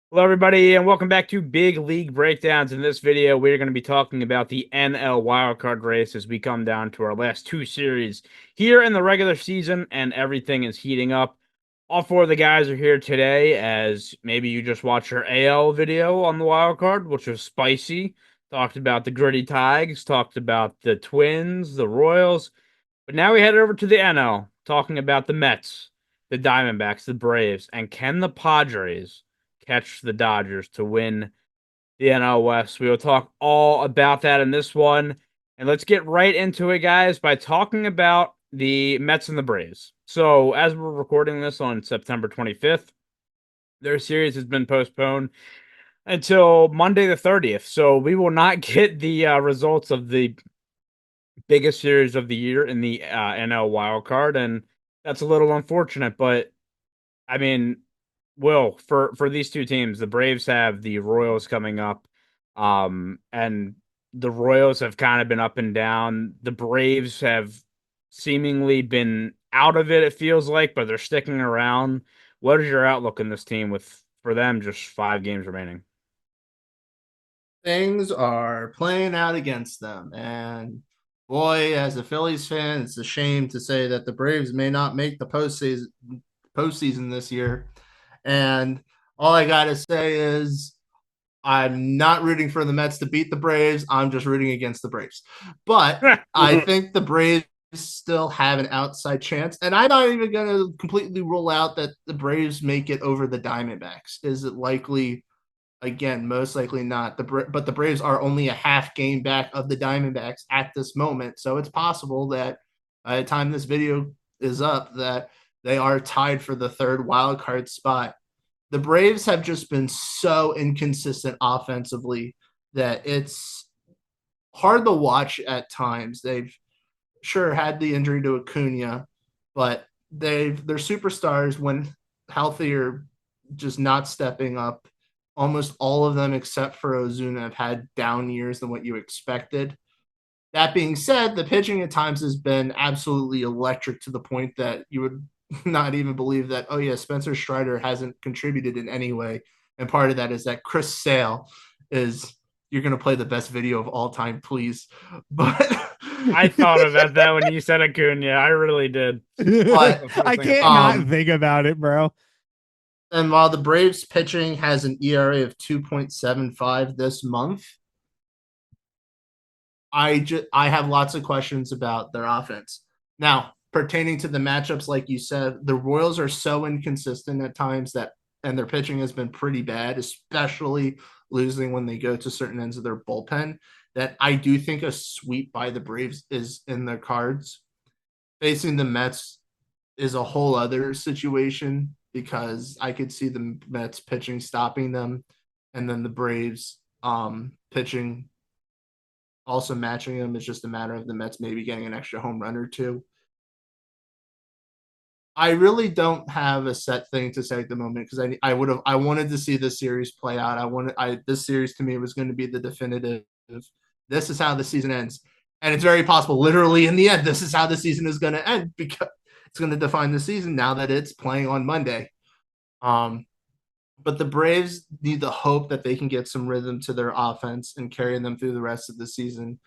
Hello, everybody, and welcome back to Big League Breakdowns. In this video, we're going to be talking about the NL wildcard race as we come down to our last two series here in the regular season, and everything is heating up. All four of the guys are here today, as maybe you just watched our AL video on the wildcard, which was spicy. Talked about the Gritty Tigers, talked about the Twins, the Royals, but now we head over to the NL, talking about the Mets, the Diamondbacks, the Braves, and can the Padres catch the Dodgers to win the NL West? We will talk all about that in this one. And let's get right into it, guys, by talking about the Mets and the Braves. So, as we're recording this on September 25th, their series has been postponed until Monday the 30th. So, we will not get the results of the biggest series of the year in the NL wild card, and that's a little unfortunate. But I mean, Will, for these two teams, the Braves have the Royals coming up, and the Royals have kind of been up and down. The Braves have seemingly been out of it. It feels like, but they're sticking around. What is your outlook in this team with for them just 5 games remaining? Things are playing out against them. And boy, as a Phillies fan, it's a shame to say that the Braves may not make the postseason this year. And all I gotta say is I'm not rooting for the Mets to beat the Braves. I'm just rooting against the Braves. But I think the Braves still have an outside chance. And I'm not even going to completely rule out that the Braves make it over the Diamondbacks. Is it likely? Again, most likely not. But the Braves are only a half game back of the Diamondbacks at this moment, so it's possible that by the time this video is up, that they are tied for the third wild card spot. The Braves have just been so inconsistent offensively that it's hard to watch at times. They've sure had the injury to Acuna, but their superstars when healthy are just not stepping up. Almost all of them, except for Ozuna, have had down years than what you expected. That being said, the pitching at times has been absolutely electric to the point that you would not even believe that, oh, yeah, Spencer Strider hasn't contributed in any way. And part of that is that Chris Sale is, you're going to play the best video of all time, please. But I thought about that when you said Acuna. I really did. but The first I thing I can't thought of. not think about it, bro. and while the Braves pitching has an ERA of 2.75 this month, I have lots of questions about their offense. Now, pertaining to the matchups, like you said, the Royals are so inconsistent at times that, and their pitching has been pretty bad, especially losing when they go to certain ends of their bullpen. That I do think a sweep by the Braves is in their cards. Facing the Mets is a whole other situation because I could see the Mets pitching stopping them, and then the Braves pitching also matching them. It's just a matter of the Mets maybe getting an extra home run or two. I really don't have a set thing to say at the moment because I wanted to see this series play out. This series to me was going to be the definitive. This is how the season ends, and it's very possible, literally in the end, this is how the season is going to end because it's going to define the season now that it's playing on Monday. Um, but the Braves need the hope that they can get some rhythm to their offense and carry them through the rest of the season.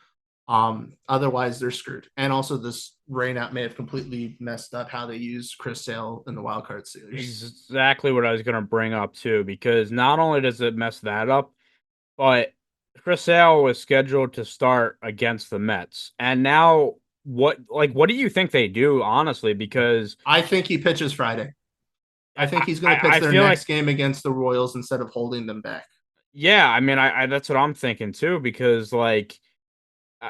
Otherwise, they're screwed. And also, this rainout may have completely messed up how they use Chris Sale in the wild card series. Exactly what I was going to bring up too, because not only does it mess that up, but Chris Sale was scheduled to start against the Mets. And now what do you think they do, honestly? Because I think he pitches Friday. I think he's going to pitch I their feel like next game against the Royals instead of holding them back. yeah, I mean I that's what I'm thinking too, because like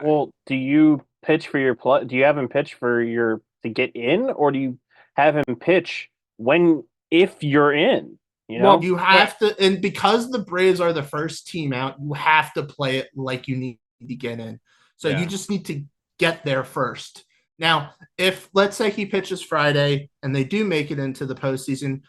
Well, do you pitch for your play? Do you have him pitch for your to get in, or do you have him pitch when if you're in? You well, know, You have to, and because the Braves are the first team out, you have to play it like you need to get in. So you yeah. just need to get there first. Now, if let's say he pitches Friday and they do make it into the postseason,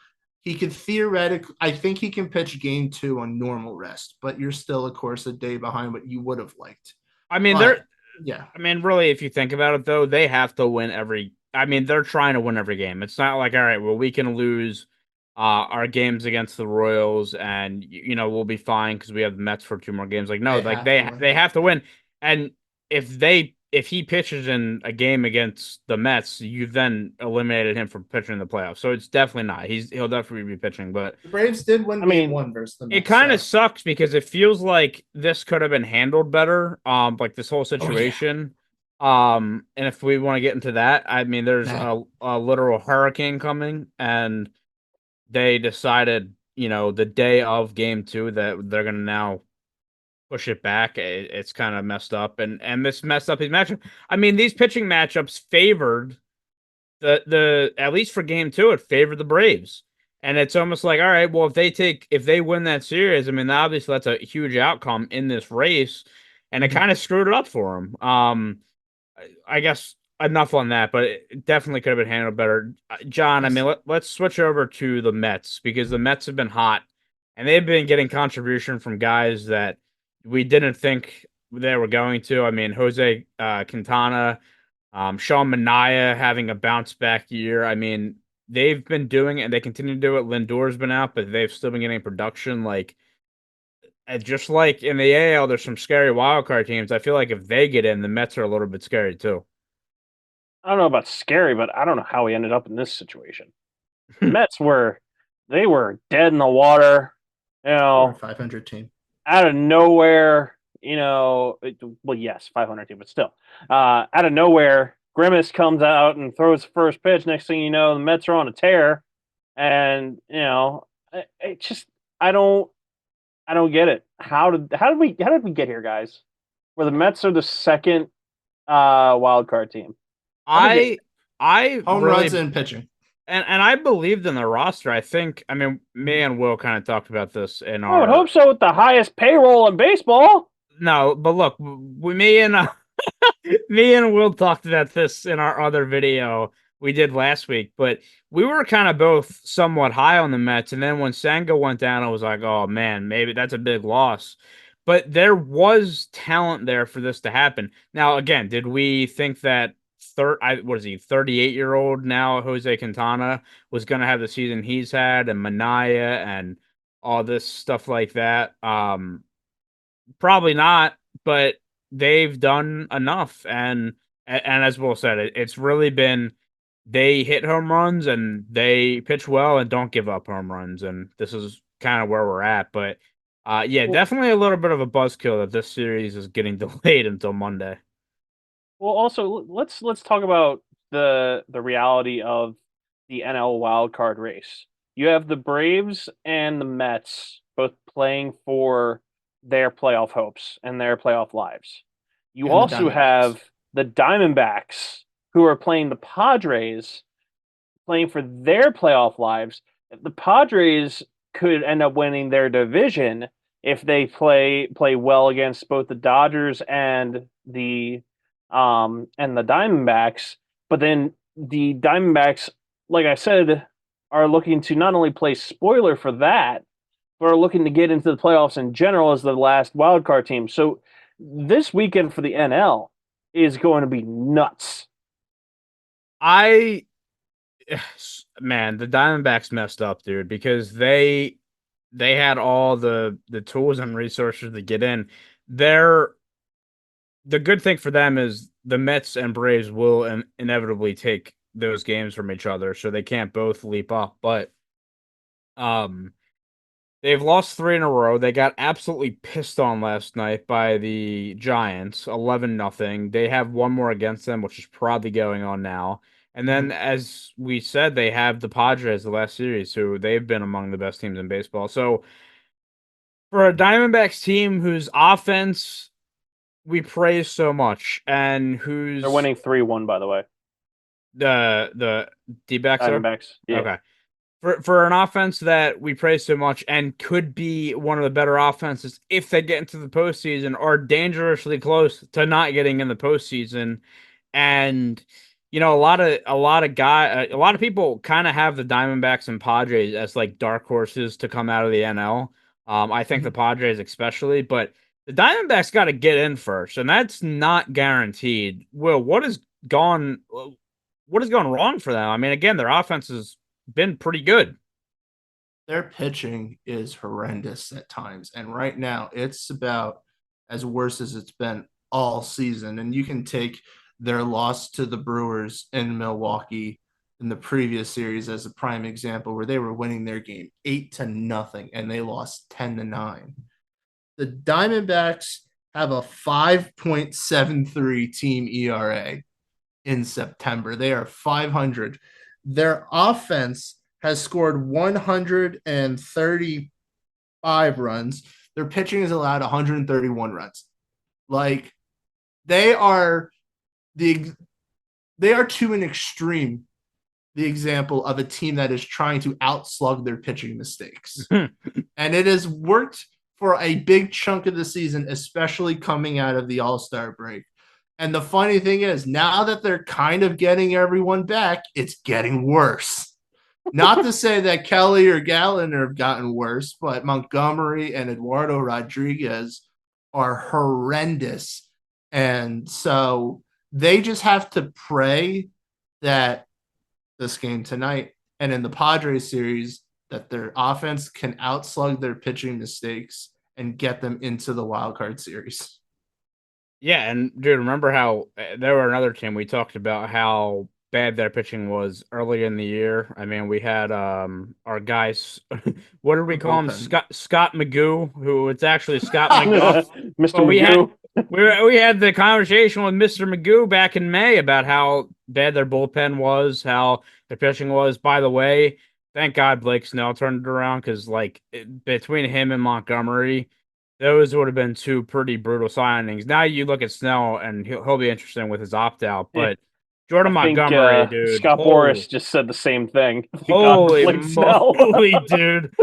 he could theoretically, I think he can pitch game two on normal rest, but you're still, of course, a day behind what you would have liked. I mean But yeah, I mean really if you think about it though, they have to win every I mean they're trying to win every game. It's not like all right, well we can lose our games against the Royals, and we'll be fine because we have the Mets for 2 more games. Like, no, They like have to win. they have to win. And if he pitches in a game against the Mets, you've then eliminated him from pitching in the playoffs. So it's definitely not. He'll definitely be pitching, but The Braves did win I game mean, 1 versus the it Mets. kind of so. sucks because it feels like this could have been handled better. Like this whole Oh, yeah. situation. And if we want to get into that, I mean, there's a literal hurricane coming, and they decided, the day of game 2 that they're gonna now push it back. It's kind of messed up, and this messed up his matchup. I mean, these pitching matchups favored the at least for game 2, it favored the Braves. And it's almost like, all right, well, if they win that series, I mean, obviously that's a huge outcome in this race, and it kind of screwed it up for them. I guess enough on that, but it definitely could have been handled better. John, I mean, let's switch over to the Mets because the Mets have been hot, and they've been getting contribution from guys that we didn't think they were going to. I mean, Jose Quintana, Sean Manaea having a bounce back year. I mean, they've been doing it and they continue to do it. Lindor's been out, but they've still been getting production. Like, just like in the AL, there's some scary wild card teams. I feel like if they get in, the Mets are a little bit scary too. I don't know about scary, but I don't know how we ended up in this situation. The Mets were dead in the water, We're a 500 team. out of nowhere. Well, yes, 500 team, but still, out of nowhere, Grimace comes out and throws the first pitch. Next thing you know, the Mets are on a tear, and it just I don't get it. How did we get here, guys? Where the Mets are the second wild card team. I Home really runs and pitching. and I believed in the roster. I think, I mean, me and Will kind of talked about this in I would our hope so with the highest payroll in baseball. No, but look, me and me and Will talked about this in our other video we did last week, but we were kind of both somewhat high on the Mets, and then when Senga went down, I was like, oh man, maybe that's a big loss. But there was talent there for this to happen. Now, again, did we think that what is he, 38-year-old now, Jose Quintana, was going to have the season he's had, and Manaea and all this stuff like that? Probably not, but they've done enough, and as Will said, it's really been they hit home runs and they pitch well and don't give up home runs, and this is kind of where we're at. But yeah, definitely a little bit of a buzzkill that this series is getting delayed until Monday. Well, also let's talk about the reality of the NL wildcard race. You have the Braves and the Mets both playing for their playoff hopes and their playoff lives. You And the also Diamondbacks. have the Diamondbacks who are playing the Padres, playing for their playoff lives. The Padres could end up winning their division if they play well against both the Dodgers and the Diamondbacks. But then the Diamondbacks, like I said, are looking to not only play spoiler for that, but are looking to get into the playoffs in general as the last wild card team. So this weekend for the NL is going to be nuts. Man, the Diamondbacks messed up, dude, because they had all the tools and resources to get in. The good thing for them is the Mets and Braves will inevitably take those games from each other, so they can't both leap up. But they've lost 3 in a row. They got absolutely pissed on last night by the Giants, 11-0. They have one more against them, which is probably going on now. And then, as we said, they have the Padres the last series, who they've been among the best teams in baseball. So, for a Diamondbacks team whose offense we praise so much, and whose They're winning 3-1, by the way. the D-backs are? Diamondbacks. Yeah. Okay. For an offense that we praise so much and could be one of the better offenses if they get into the postseason, or dangerously close to not getting in the postseason. And a lot of people kind of have the Diamondbacks and Padres as like dark horses to come out of the NL. I think the Padres especially, but the Diamondbacks got to get in first, and that's not guaranteed. Will, what has gone wrong for them? I mean, again, their offense has been pretty good. their pitching is horrendous at times. And right now, it's about as worse as it's been all season. And you can take their loss to the Brewers in Milwaukee in the previous series as a prime example, where they were winning their game 8-0 and they lost 10-9. The Diamondbacks have a 5.73 team ERA in September. They are 500. Their offense has scored 135 runs. Their pitching has allowed 131 runs. Like they are the they are to an extreme the example of a team that is trying to outslug their pitching mistakes. And it has worked for a big chunk of the season, especially coming out of the All-Star break. And the funny thing is, now that they're kind of getting everyone back, it's getting worse. Not to say that Kelly or Gallagher have gotten worse, but Montgomery and Eduardo Rodriguez are horrendous. And so they just have to pray that this game tonight and in the Padres series that their offense can outslug their pitching mistakes and get them into the wild card series. Yeah, and dude, remember how there were another team we talked about how bad their pitching was early in the year. I mean, we had our guys. What did we call him? Scott Magoo, who it's actually Scott McGough. Mr. But Magoo. We had the conversation with Mr. Magoo back in May about how bad their bullpen was, how their pitching was. By the way, thank God Blake Snell turned it around because between him and Montgomery, those would have been two pretty brutal signings. Now you look at Snell, and he'll be interesting with his opt out. But Jordan Montgomery, dude, Scott Boras just said the same thing. Holy moly, dude!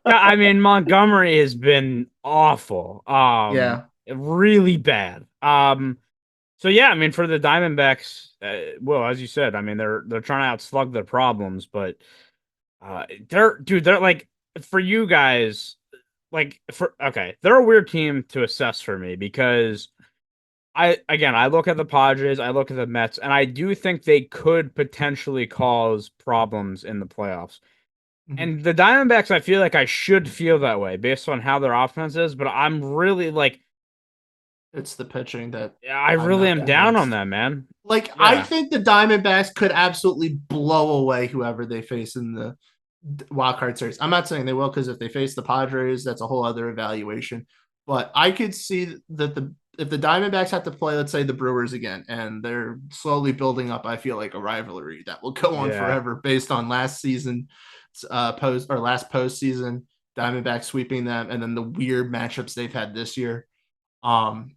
I mean, Montgomery has been awful. Yeah, really bad. So yeah, I mean, for the Diamondbacks, well, as you said, I mean, they're trying to outslug their problems, but they're like for you guys. They're a weird team to assess for me because I look at the Padres, I look at the Mets, and I do think they could potentially cause problems in the playoffs. Mm-hmm. And the Diamondbacks, I feel like I should feel that way based on how their offense is, but I'm really it's the pitching that I really am down on that, man. I think the Diamondbacks could absolutely blow away whoever they face in the wild card series. I'm not saying they will, because if they face the Padres, that's a whole other evaluation. But I could see that if the Diamondbacks have to play, let's say, the Brewers again, and they're slowly building up, I feel like a rivalry that will go on forever based on last season last postseason, Diamondbacks sweeping them, and then the weird matchups they've had this year. The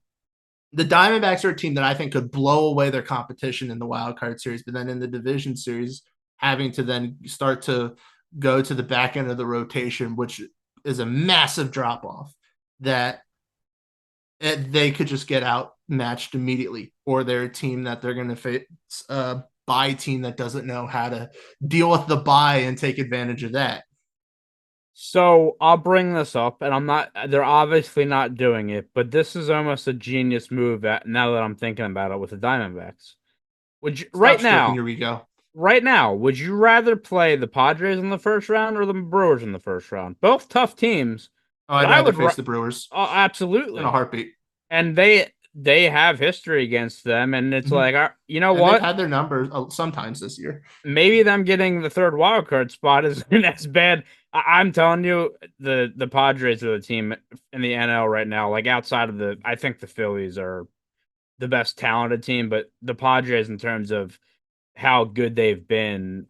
Diamondbacks are a team that I think could blow away their competition in the wild card series, but then in the division series, having to then start to go to the back end of the rotation, which is a massive drop off, that they could just get outmatched immediately, or they're a team that they're going to face a bye team that doesn't know how to deal with the bye and take advantage of that. So I'll bring this up, and they're obviously not doing it, but this is almost a genius move now that I'm thinking about it with the Diamondbacks. Right now, would you rather play the Padres in the first round or the Brewers in the first round? Both tough teams. Oh, I'd rather face the Brewers. Oh, absolutely. In a heartbeat. And they have history against them, and it's you know what? They've had their numbers sometimes this year. Maybe them getting the third wild card spot isn't as bad. I'm telling you, the Padres are the team in the NL right now. Like outside of I think the Phillies are the best talented team, but the Padres, in terms of how good they've been,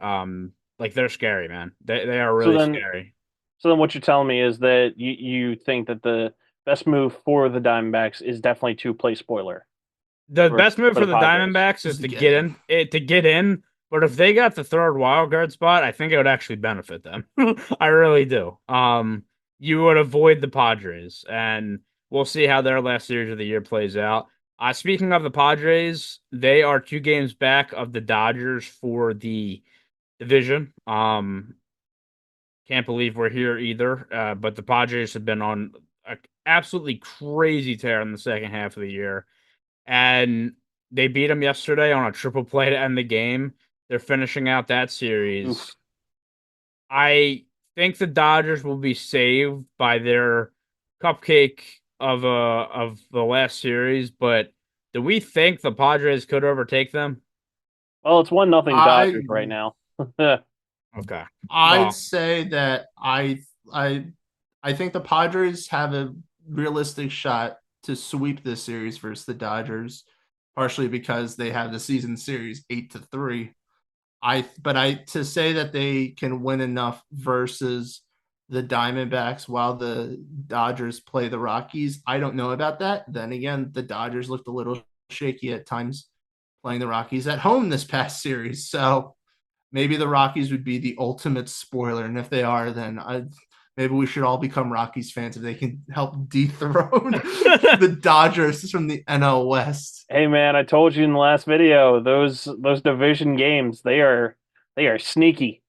they're scary, man. They are really scary. So then what you're telling me is that you think that the best move for the Diamondbacks is definitely to play spoiler. The best move for the Diamondbacks is to get in. But if they got the third wild card spot, I think it would actually benefit them. I really do. You would avoid the Padres, and we'll see how their last series of the year plays out. Speaking of the Padres, they are 2 games back of the Dodgers for the division. Can't believe we're here either. But the Padres have been on an absolutely crazy tear in the second half of the year, and they beat them yesterday on a triple play to end the game. They're finishing out that series. Oof. I think the Dodgers will be saved by their cupcake of the last series, but do we think the Padres could overtake them? Well, it's 1-0 I Dodgers right now. Okay. I'd Well, say that I think the Padres have a realistic shot to sweep this series versus the Dodgers, partially because they have the season series 8-3. I to say that they can win enough versus the Diamondbacks while the Dodgers play the Rockies, I don't know about that. Then again, the Dodgers looked a little shaky at times playing the Rockies at home this past series. So maybe the Rockies would be the ultimate spoiler. And if they are, then maybe we should all become Rockies fans if they can help dethrone the Dodgers from the NL West. Hey man, I told you in the last video, those division games, they are sneaky.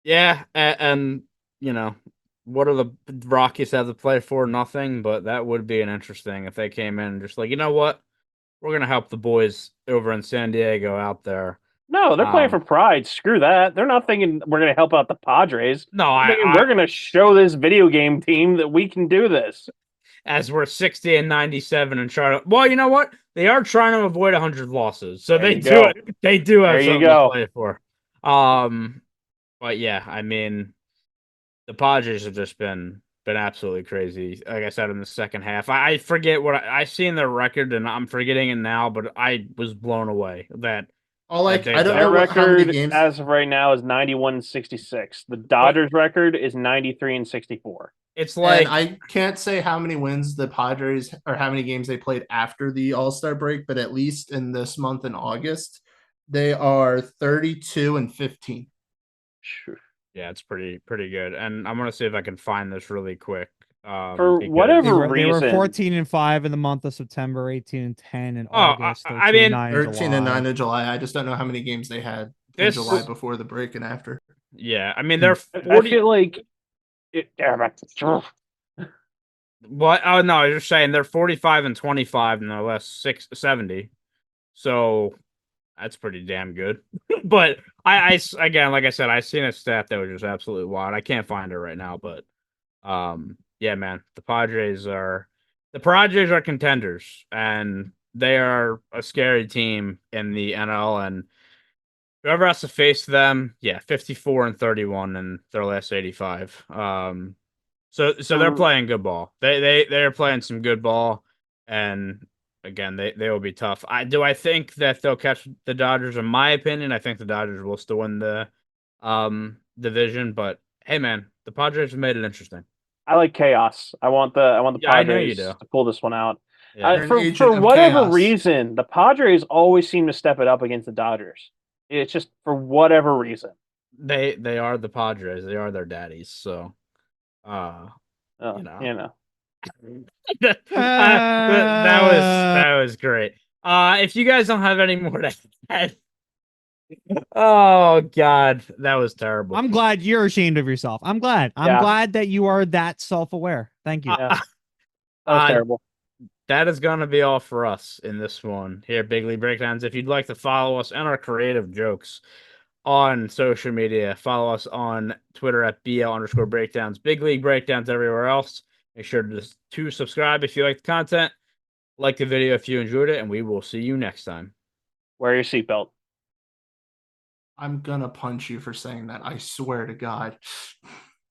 yeah, and you know, what do the Rockies have to play for? Nothing, but that would be an interesting if they came in and just like, you know what? We're gonna help the boys over in San Diego out there. No, they're playing for pride. Screw that. They're not thinking we're going to help out the Padres. No, We're going to show this video game team that we can do this. As we're 60 and 97 and trying to. Well, you know what? They are trying to avoid 100 losses, so There they you do go. it. They do have There you something go. to play for. But yeah, I mean, the Padres have just been absolutely crazy. Like I said in the second half, I forget what I seen their record, and I'm forgetting it now. But I was blown away that. All like they- I don't Their know how many record games. as of right now is 91-66. The Dodgers record is 93-64. It's like And I can't say how many wins the Padres or how many games they played after the All-Star break, but at least in this month in August, they are 32-15. yeah, it's pretty good. And I'm gonna see if I can find this really quick. For because- whatever They were reason. 14-5 in the month of September, 18-10 in Oh, August, I mean, 13-9 in 13-9 July. in July. I just don't know how many games they had in This- July before the break and after. Yeah, I mean they're I 40. feel like What? Oh no, I was just saying they're 45-25 in their last 70. So that's pretty damn good. But again, like I said, I seen a stat that was just absolutely wild. I can't find it right now, but yeah, man, the Padres are contenders, and they are a scary team in the NL. And whoever has to face them, yeah, 54-31 in their last 85. So they're playing good ball. They're playing some good ball, and again, they will be tough. I think that they'll catch the Dodgers. In my opinion, I think the Dodgers will still win the division. But hey, man, the Padres have made it interesting. I like chaos. I want the Yeah, I know you Padres do. to pull this one out. Yeah. You're an agent For of whatever chaos. reason, the Padres always seem to step it up against the Dodgers. It's just for whatever reason. They are the Padres. They are their daddies. So, You know. that was great. If you guys don't have any more to add, oh god, that was terrible. I'm glad you're ashamed of yourself. I'm glad. I'm glad that you are that self-aware. Thank you. Yeah. That was terrible. That is going to be all for us in this one here at Big League Breakdowns. If you'd like to follow us and our creative jokes on social media, follow us on Twitter at BL_breakdowns, Big League Breakdowns everywhere else. Make sure to subscribe if you like the content, like the video if you enjoyed it, and we will see you next time. Wear your seatbelt. I'm gonna punch you for saying that. I swear to God.